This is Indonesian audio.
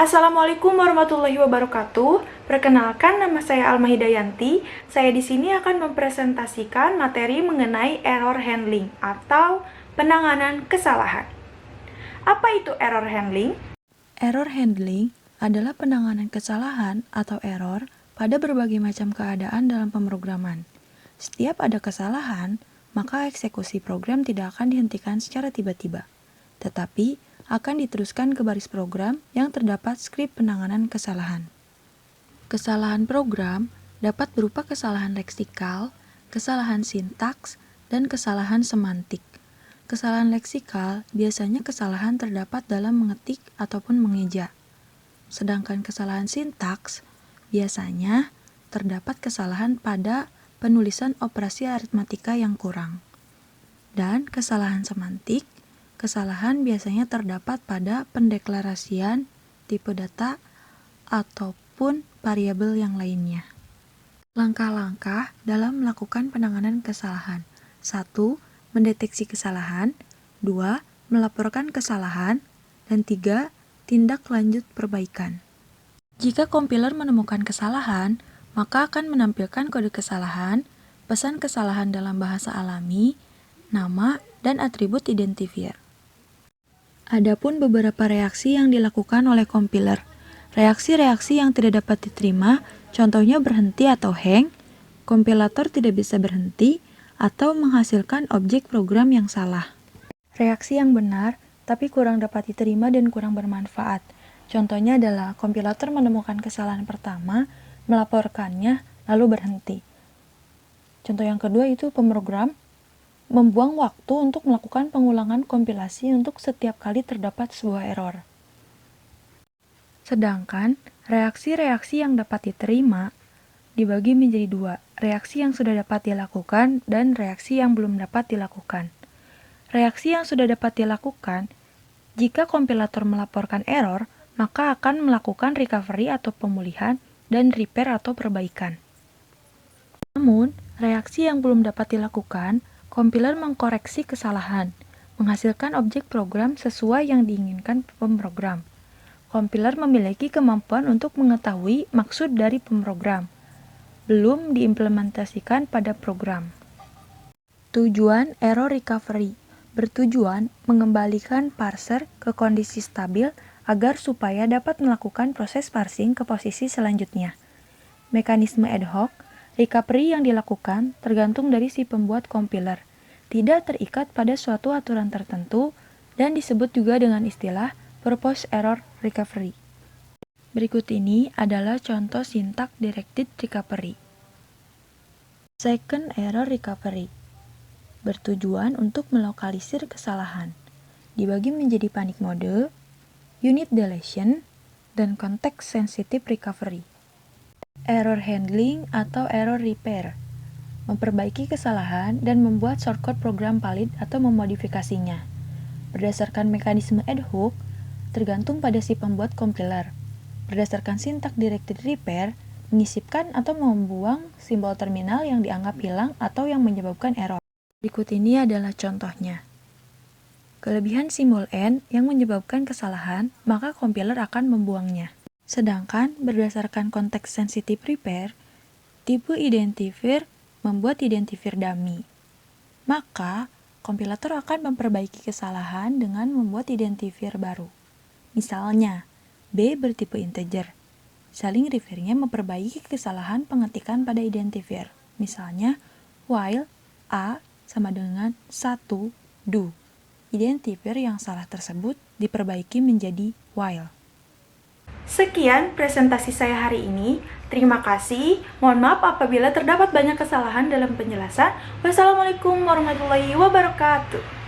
Assalamualaikum warahmatullahi wabarakatuh. Perkenalkan, nama saya Alma Hidayanti. Saya di sini akan mempresentasikan materi mengenai error handling atau penanganan kesalahan. Apa itu error handling? Error handling adalah penanganan kesalahan atau error pada berbagai macam keadaan dalam pemrograman. Setiap ada kesalahan, maka eksekusi program tidak akan dihentikan secara tiba-tiba, tetapi akan diteruskan ke baris program yang terdapat skrip penanganan kesalahan. Kesalahan program dapat berupa kesalahan leksikal, kesalahan sintaks, dan kesalahan semantik. Kesalahan leksikal biasanya kesalahan terdapat dalam mengetik ataupun mengeja. Sedangkan kesalahan sintaks biasanya terdapat kesalahan pada penulisan operasi aritmatika yang kurang. Dan kesalahan semantik, kesalahan biasanya terdapat pada pendeklarasian, tipe data, ataupun variabel yang lainnya. Langkah-langkah dalam melakukan penanganan kesalahan. 1. Mendeteksi kesalahan. 2. Melaporkan kesalahan. Dan 3. Tindak lanjut perbaikan. Jika kompiler menemukan kesalahan, maka akan menampilkan kode kesalahan, pesan kesalahan dalam bahasa alami, nama, dan atribut identifier. Adapun beberapa reaksi yang dilakukan oleh kompiler. Reaksi-reaksi yang tidak dapat diterima, contohnya berhenti atau hang, kompilator tidak bisa berhenti, atau menghasilkan objek program yang salah. Reaksi yang benar, tapi kurang dapat diterima dan kurang bermanfaat. Contohnya adalah kompilator menemukan kesalahan pertama, melaporkannya, lalu berhenti. Contoh yang kedua itu pemrogram membuang waktu untuk melakukan pengulangan kompilasi untuk setiap kali terdapat sebuah error. Sedangkan reaksi-reaksi yang dapat diterima dibagi menjadi dua, reaksi yang sudah dapat dilakukan dan reaksi yang belum dapat dilakukan. Reaksi yang sudah dapat dilakukan, jika kompilator melaporkan error, maka akan melakukan recovery atau pemulihan dan repair atau perbaikan. Namun, reaksi yang belum dapat dilakukan, kompiler mengkoreksi kesalahan, menghasilkan objek program sesuai yang diinginkan pemrogram. Kompiler memiliki kemampuan untuk mengetahui maksud dari pemrogram, belum diimplementasikan pada program. Tujuan error recovery bertujuan mengembalikan parser ke kondisi stabil agar supaya dapat melakukan proses parsing ke posisi selanjutnya. Mekanisme ad hoc recovery yang dilakukan tergantung dari si pembuat kompiler, tidak terikat pada suatu aturan tertentu, dan disebut juga dengan istilah purpose error recovery. Berikut ini adalah contoh sintak directed recovery. Second error recovery bertujuan untuk melokalisir kesalahan, dibagi menjadi panic mode, unit deletion, dan context sensitive recovery. Error handling atau error repair memperbaiki kesalahan dan membuat shortcode program valid atau memodifikasinya. Berdasarkan mekanisme ad hoc, tergantung pada si pembuat kompiler. Berdasarkan sintak directed repair, menyisipkan atau membuang simbol terminal yang dianggap hilang atau yang menyebabkan error. Berikut ini adalah contohnya. Kelebihan simbol N yang menyebabkan kesalahan, maka kompiler akan membuangnya. Sedangkan berdasarkan konteks sensitive repair, tipe identifier membuat identifier dummy. Maka, kompilator akan memperbaiki kesalahan dengan membuat identifier baru. Misalnya, B bertipe integer. Saling repair-nya memperbaiki kesalahan pengetikan pada identifier. Misalnya, while A sama dengan 1 do. Identifier yang salah tersebut diperbaiki menjadi while. Sekian presentasi saya hari ini. Terima kasih. Mohon maaf apabila terdapat banyak kesalahan dalam penjelasan. Wassalamualaikum warahmatullahi wabarakatuh.